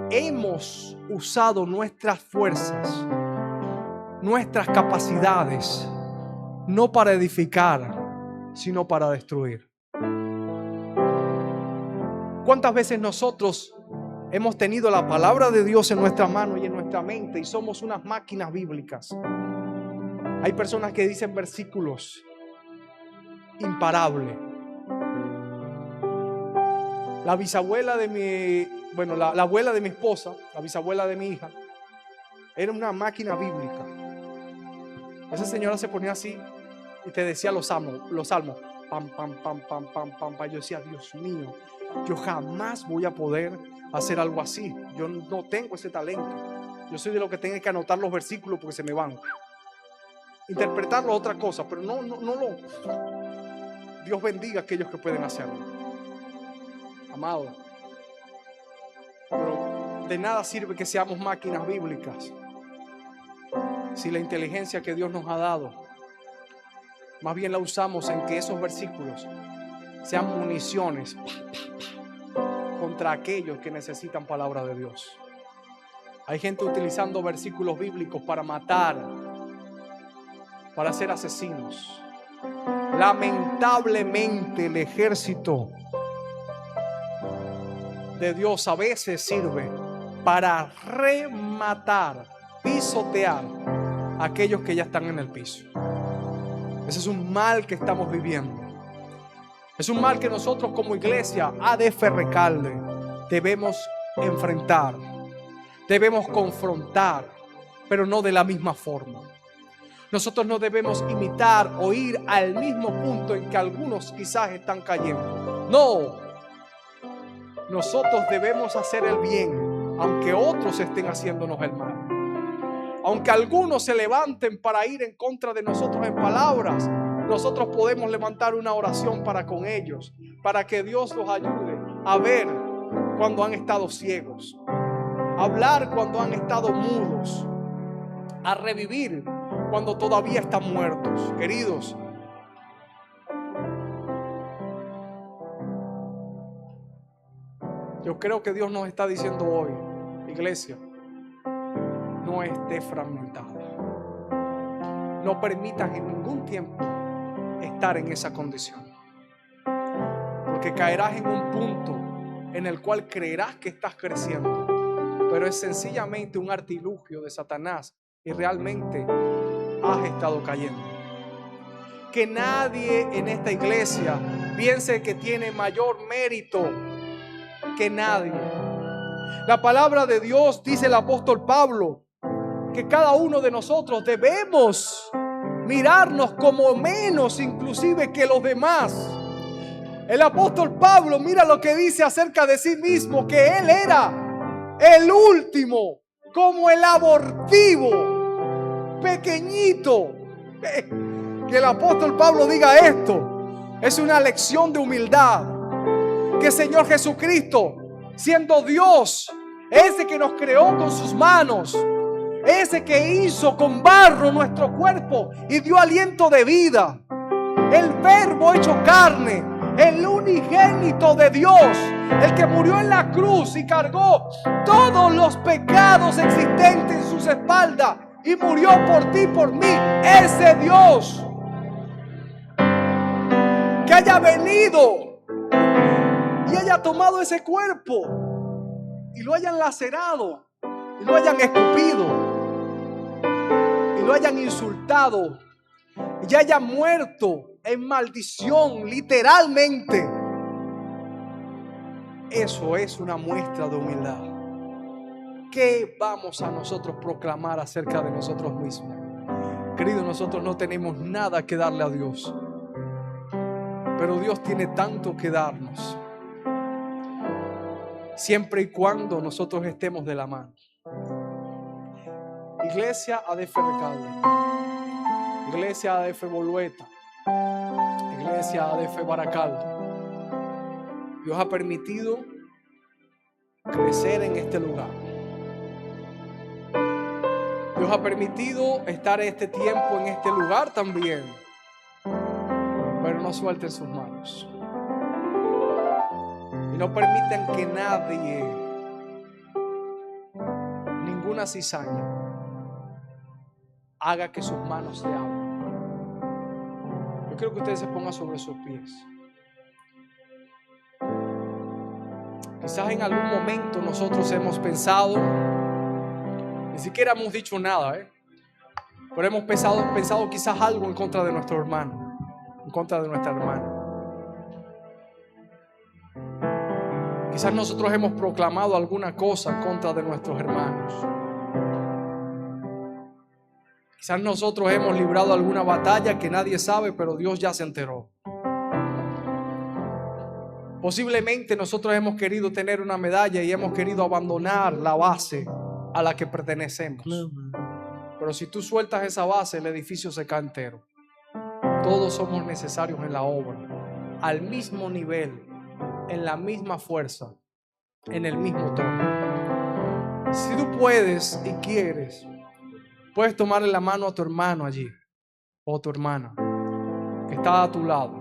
hemos usado nuestras fuerzas, nuestras capacidades, no para edificar, sino para destruir. ¿Cuántas veces nosotros hemos tenido la palabra de Dios en nuestra mano y en nuestra mente y somos unas máquinas bíblicas? Hay personas que dicen versículos imparables. La bisabuela de la abuela de mi esposa, la bisabuela de mi hija, era una máquina bíblica. Esa señora se ponía así y te decía los salmos, pam, pam, pam, pam, pam, pam, pam. Yo decía, Dios mío, yo jamás voy a poder hacer algo así. Yo no tengo ese talento. Yo soy de los que tienen que anotar los versículos porque se me van. Interpretarlo es otra cosa, pero no lo. Dios bendiga a aquellos que pueden hacerlo. Amado, pero de nada sirve que seamos máquinas bíblicas si la inteligencia que Dios nos ha dado, más bien la usamos en que esos versículos sean municiones contra aquellos que necesitan palabra de Dios. Hay gente utilizando versículos bíblicos para matar, para ser asesinos. Lamentablemente el ejército de Dios a veces sirve para rematar, pisotear a aquellos que ya están en el piso. Ese es un mal que estamos viviendo. Es un mal que nosotros como iglesia ADF Recalde debemos enfrentar, debemos confrontar, pero no de la misma forma. Nosotros no debemos imitar o ir al mismo punto en que algunos quizás están cayendo. No. nosotros debemos hacer el bien, aunque otros estén haciéndonos el mal. Aunque algunos se levanten para ir en contra de nosotros en palabras, nosotros podemos levantar una oración para con ellos, para que Dios los ayude a ver cuando han estado ciegos, a hablar cuando han estado mudos, a revivir cuando todavía están muertos. Queridos, yo creo que Dios nos está diciendo hoy, iglesia, no esté fragmentada. No permitas en ningún tiempo estar en esa condición, porque caerás en un punto en el cual creerás que estás creciendo, pero es sencillamente un artilugio de Satanás y realmente has estado cayendo. Que nadie en esta iglesia piense que tiene mayor mérito que nadie. La palabra de Dios, dice el apóstol Pablo, que cada uno de nosotros debemos mirarnos como menos inclusive que los demás. El apóstol Pablo, mira lo que dice acerca de sí mismo, que él era el último, como el abortivo, pequeñito. Que el apóstol Pablo diga esto es una lección de humildad. Que el Señor Jesucristo, siendo Dios, ese que nos creó con sus manos, ese que hizo con barro nuestro cuerpo y dio aliento de vida, el Verbo hecho carne, el unigénito de Dios, el que murió en la cruz y cargó todos los pecados existentes en sus espaldas y murió por ti y por mí, ese Dios que haya venido y haya tomado ese cuerpo y lo hayan lacerado y lo hayan escupido y lo hayan insultado y haya muerto en maldición, literalmente. Eso es una muestra de humildad. ¿Qué vamos a nosotros proclamar acerca de nosotros mismos? Queridos, nosotros no tenemos nada que darle a Dios, pero Dios tiene tanto que darnos, siempre y cuando nosotros estemos de la mano. Iglesia ADF Recalde, Iglesia ADF Bolueta, Iglesia ADF Baracaldo, Dios ha permitido crecer en este lugar. Dios ha permitido estar este tiempo en este lugar también, pero no suelten sus manos y no permitan que nadie, ninguna cizaña, haga que sus manos se abran. Yo quiero que ustedes se pongan sobre sus pies. Quizás en algún momento nosotros hemos pensado, ni siquiera hemos dicho nada, pero hemos pensado quizás algo en contra de nuestro hermano, en contra de nuestra hermana. Quizás nosotros hemos proclamado alguna cosa en contra de nuestros hermanos. Quizás nosotros hemos librado alguna batalla que nadie sabe, pero Dios ya se enteró. Posiblemente nosotros hemos querido tener una medalla y hemos querido abandonar la base a la que pertenecemos. Pero si tú sueltas esa base, el edificio se cae entero. Todos somos necesarios en la obra, al mismo nivel, en la misma fuerza, en el mismo tono. Si tú puedes y quieres, puedes tomarle la mano a tu hermano allí, o a tu hermana que está a tu lado.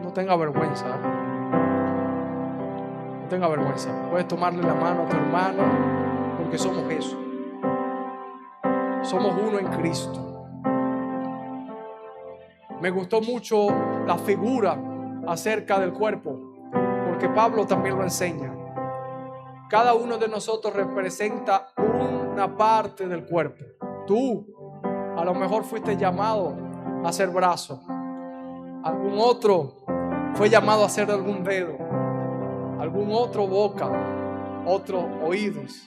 No tenga vergüenza, no tenga vergüenza. Puedes tomarle la mano a tu hermano, porque somos eso. Somos uno en Cristo. Me gustó mucho la figura acerca del cuerpo, porque Pablo también lo enseña. Cada uno de nosotros representa una parte del cuerpo. Tú a lo mejor fuiste llamado a ser brazo, algún otro fue llamado a ser algún dedo, algún otro boca, otro oídos,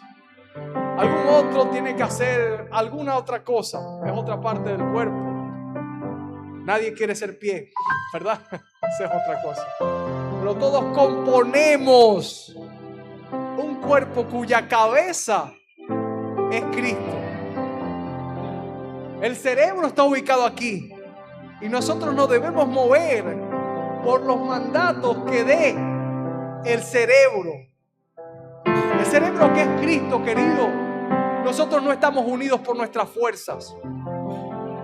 algún otro tiene que hacer alguna otra cosa, es otra parte del cuerpo. Nadie quiere ser pie, ¿verdad? Esa es otra cosa. Pero todos componemos un cuerpo cuya cabeza es Cristo. El cerebro está ubicado aquí y nosotros nos debemos mover por los mandatos que dé el cerebro. El cerebro que es Cristo, querido. Nosotros no estamos unidos por nuestras fuerzas.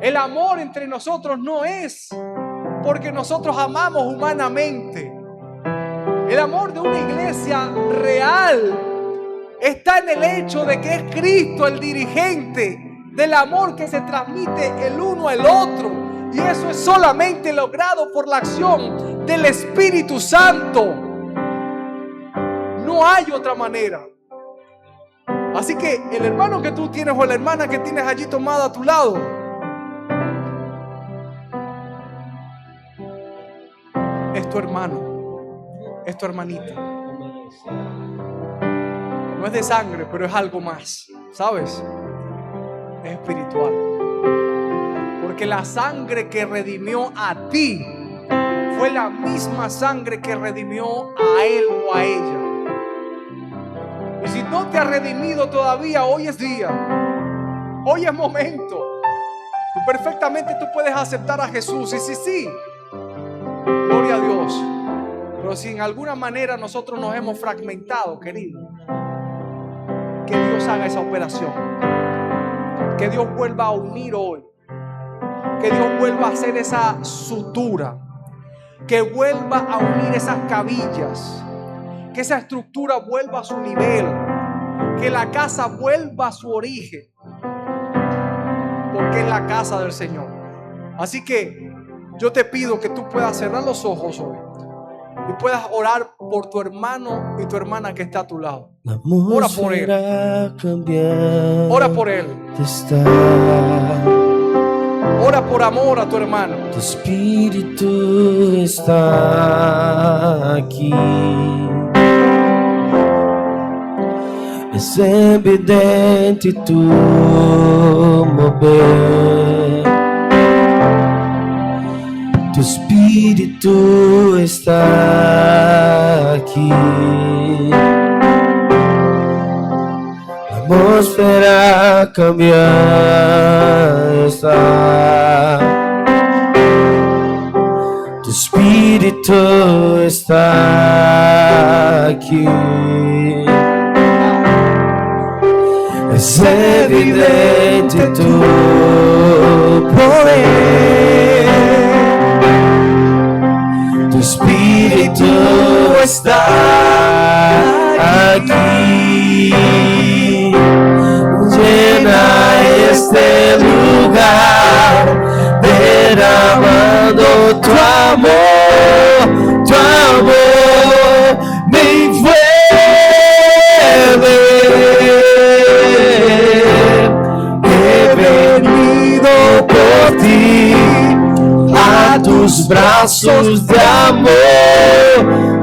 El amor entre nosotros no es porque nosotros amamos humanamente. El amor de una iglesia real está en el hecho de que es Cristo el dirigente del amor que se transmite el uno al otro. Y eso es solamente logrado por la acción del Espíritu Santo. No hay otra manera. Así que el hermano que tú tienes o la hermana que tienes allí tomada a tu lado, es tu hermano, es tu hermanita. No es de sangre, pero es algo más, ¿sabes? Es espiritual. Porque la sangre que redimió a ti fue la misma sangre que redimió a él o a ella. Y si no te ha redimido todavía, hoy es día, hoy es momento. Y perfectamente tú puedes aceptar a Jesús. Y sí, gloria a Dios. Pero si en alguna manera nosotros nos hemos fragmentado, querido, que Dios haga esa operación. Que Dios vuelva a unir hoy. Que Dios vuelva a hacer esa sutura. Que vuelva a unir esas cabillas. Que esa estructura vuelva a su nivel. Que la casa vuelva a su origen. Porque es la casa del Señor. Así que yo te pido que tú puedas cerrar los ojos hoy y puedas orar por tu hermano y tu hermana que está a tu lado. Ora por él. Ora por él. Ora por amor a tu hermano.
Tu espíritu está aquí. Es evidente tu mover. Tu espíritu está aquí. La atmósfera cambia está. Tu espíritu está aquí. Es evidente tu poder. Tu espíritu está aquí. Llena este lugar, derramando tu amor me envuelve. He venido por ti a tus brazos de amor,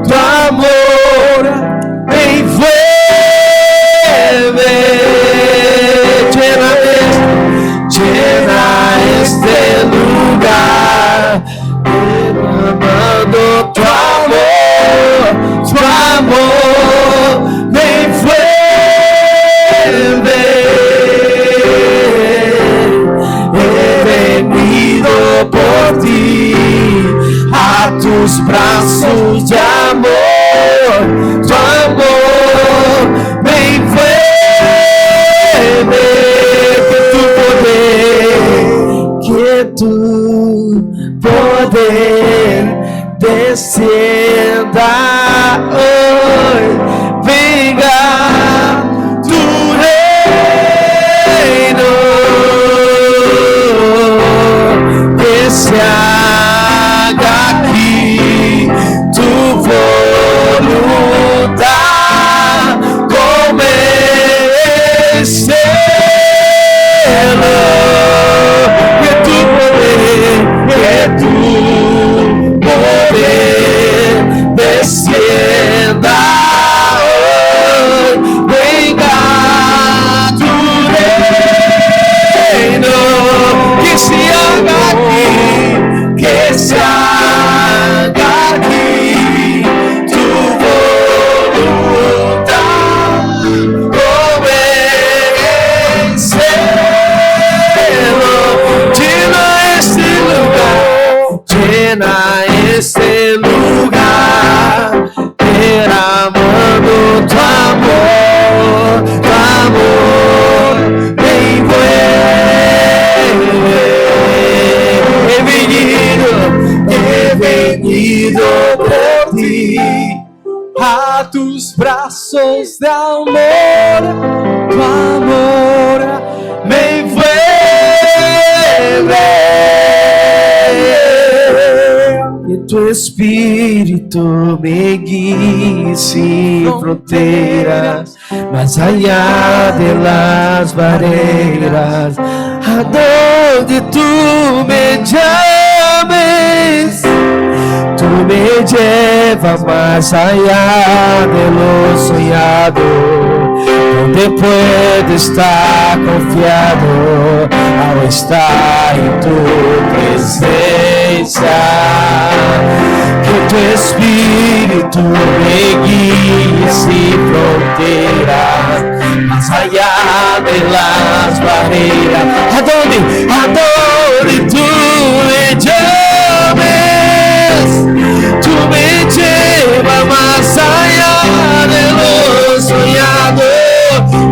tu amor me envuelve. Llena este lugar, derramando tu amor me envuelve. He venido por ti a tus brazos de amor, tu amor me envuelve. Que tu poder descienda hoy, venga tu reino, que se haga aquí tu voluntad como en el cielo. Que tu poder descienda hoy, venga tu reino, que se haga aquí, que se haga aquí tu voluntad llena este lugar, derramando tu amor me envuelve. He venido por ti, a tus brazos de amor, tu amor me envuelve. Que tu espíritu me guíe sin fronteras, más allá de las barreras, a donde tú me llames. Tú me llevas más allá de lo soñado, donde puedo estar confiado, al estar en tu presencia. Que tu espíritu me guíe sin fronteras, más allá de las barreras, a donde tú me llames. Tú me llevas más allá de lo soñado,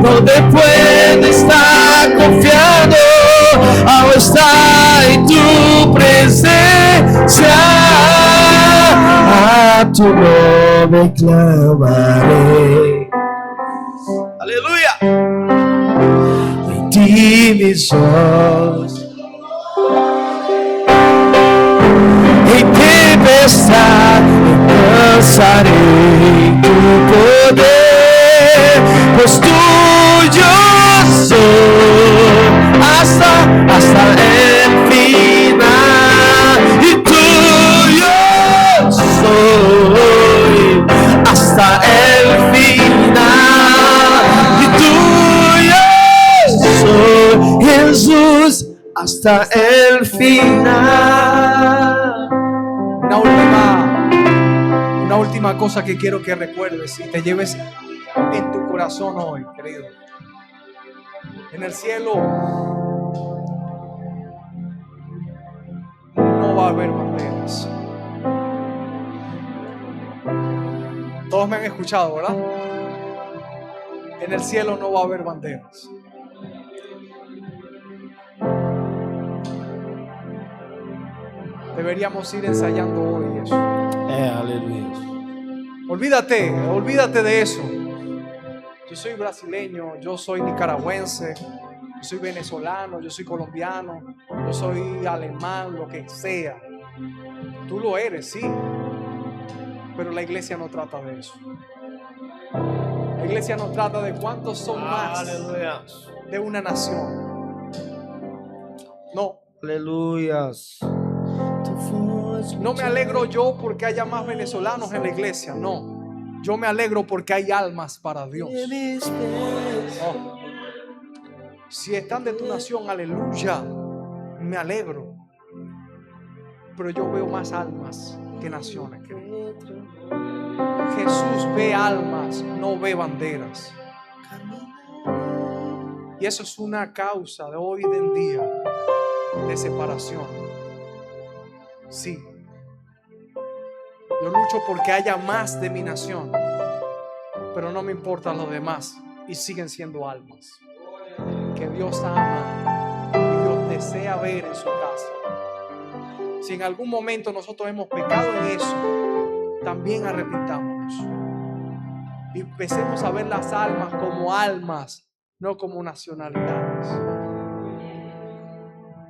donde puedo estar confiado, al estar en tu presencia. A tu nombre clamaré. Aleluya. En ti mis ojos en tempestad descansaré en tu poder, pues tuyo soy hasta el final, y tuyo soy hasta el final, y tuyo soy, Jesús, hasta el final.
Una última cosa que quiero que recuerdes y te lleves en tu corazón hoy, querido. En el cielo no va a haber banderas. Todos me han escuchado, ¿verdad? En el cielo no va a haber banderas. Deberíamos ir ensayando hoy eso.
Aleluya.
Olvídate de eso. Yo soy brasileño, yo soy nicaragüense, yo soy venezolano, yo soy colombiano, yo soy alemán, lo que sea. Tú lo eres, sí. Pero la iglesia no trata de eso. La iglesia no trata de cuántos son más de una nación. No.
Aleluya.
No me alegro yo porque haya más venezolanos en la iglesia, no. Yo me alegro porque hay almas para Dios. Oh. Si están de tu nación, aleluya, me alegro. Pero yo veo más almas que naciones. Jesús ve almas, no ve banderas. Y eso es una causa de hoy en día de separación. Sí. Yo lucho porque haya más de mi nación, pero no me importan los demás y siguen siendo almas que Dios ama y Dios desea ver en su casa. Si en algún momento nosotros hemos pecado en eso, también arrepintámonos y empecemos a ver las almas como almas, no como nacionalidades.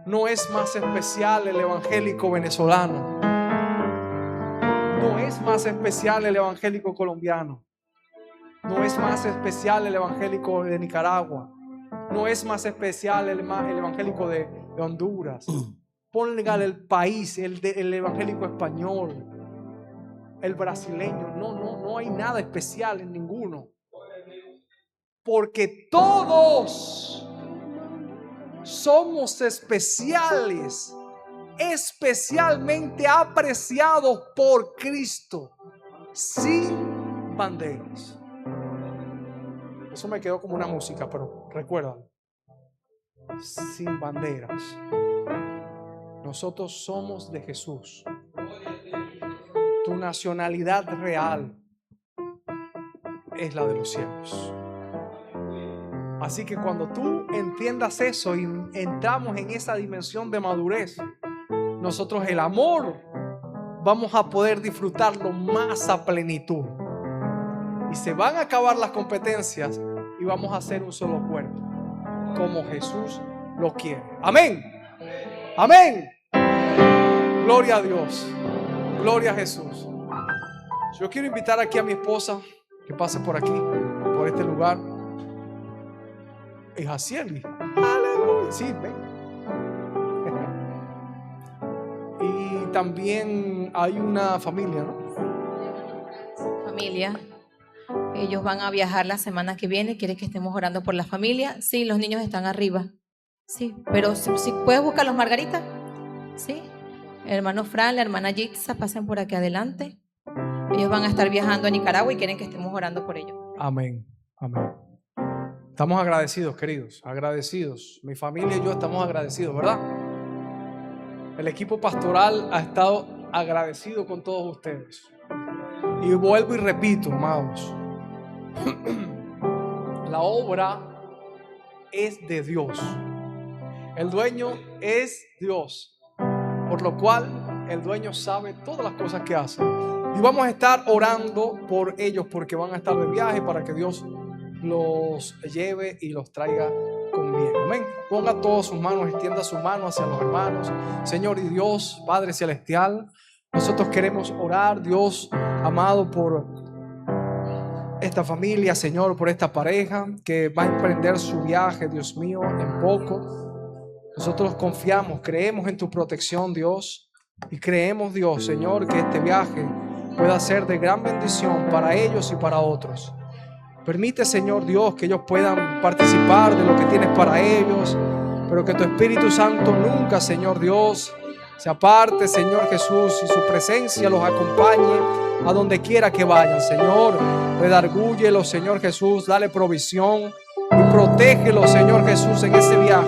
No es más especial el evangélico venezolano. No es más especial el evangélico colombiano. No es más especial el evangélico de Nicaragua. No es más especial el evangélico de Honduras. Póngale el país, el evangélico español, el brasileño. No hay nada especial en ninguno. Porque todos somos especiales, especialmente apreciados por Cristo, sin banderas. Eso me quedó como una música, pero recuérdalo. Sin banderas. Nosotros somos de Jesús tu nacionalidad real es la de los cielos. Así que cuando tú entiendas eso y entramos en esa dimensión de madurez, nosotros el amor vamos a poder disfrutarlo más a plenitud. Y se van a acabar las competencias y vamos a ser un solo cuerpo, como Jesús lo quiere. Amén. Amén. Gloria a Dios. Gloria a Jesús. Yo quiero invitar aquí a mi esposa que pase por aquí, por este lugar. Es Jacieli. Aleluya. Sí, ven. Y también hay una familia, ¿no?
Familia. Ellos van a viajar la semana que viene. ¿Quiere que estemos orando por la familia? Sí, los niños están arriba. Sí, pero si puedes buscarlos, Margarita. Sí. El hermano Fran, la hermana Jitsa, pasen por aquí adelante. Ellos van a estar viajando a Nicaragua y quieren que estemos orando por ellos.
Amén. Amén. Estamos agradecidos, queridos. Agradecidos. Mi familia y yo estamos agradecidos, ¿verdad? El equipo pastoral ha estado agradecido con todos ustedes. Y vuelvo y repito, amados. La obra es de Dios. El dueño es Dios. Por lo cual el dueño sabe todas las cosas que hace. Y vamos a estar orando por ellos porque van a estar de viaje para que Dios los lleve y los traiga con bien. Amén. Ponga todas sus manos, extienda su mano hacia los hermanos. Señor y Dios, Padre Celestial, nosotros queremos orar, Dios amado, por esta familia, Señor, por esta pareja que va a emprender su viaje, Dios mío, en poco. Nosotros confiamos, creemos en tu protección, Dios, y creemos, Dios, Señor, que este viaje pueda ser de gran bendición para ellos y para otros. Permite, Señor Dios, que ellos puedan participar de lo que tienes para ellos, pero que tu Espíritu Santo nunca, Señor Dios, se aparte, Señor Jesús, y su presencia los acompañe a donde quiera que vayan. Señor, redargúyelos, Señor Jesús, dale provisión y protégelos, Señor Jesús, en ese viaje,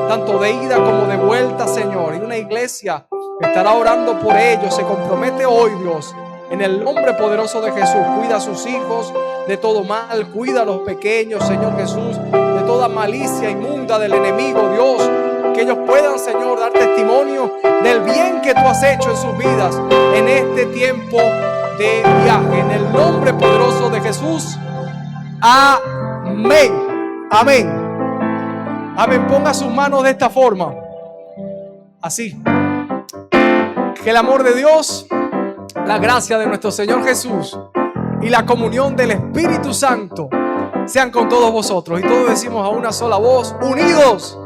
tanto de ida como de vuelta, Señor. Y una iglesia estará orando por ellos, se compromete hoy, Dios, en el nombre poderoso de Jesús. Cuida a sus hijos de todo mal, cuida a los pequeños, Señor Jesús, de toda malicia inmunda del enemigo, Dios. Que ellos puedan, Señor, dar testimonio del bien que tú has hecho en sus vidas en este tiempo de viaje. En el nombre poderoso de Jesús. Amén. Amén. Amén. Ponga sus manos de esta forma. Así. Que el amor de Dios, la gracia de nuestro Señor Jesús y la comunión del Espíritu Santo sean con todos vosotros. Y todos decimos a una sola voz, unidos.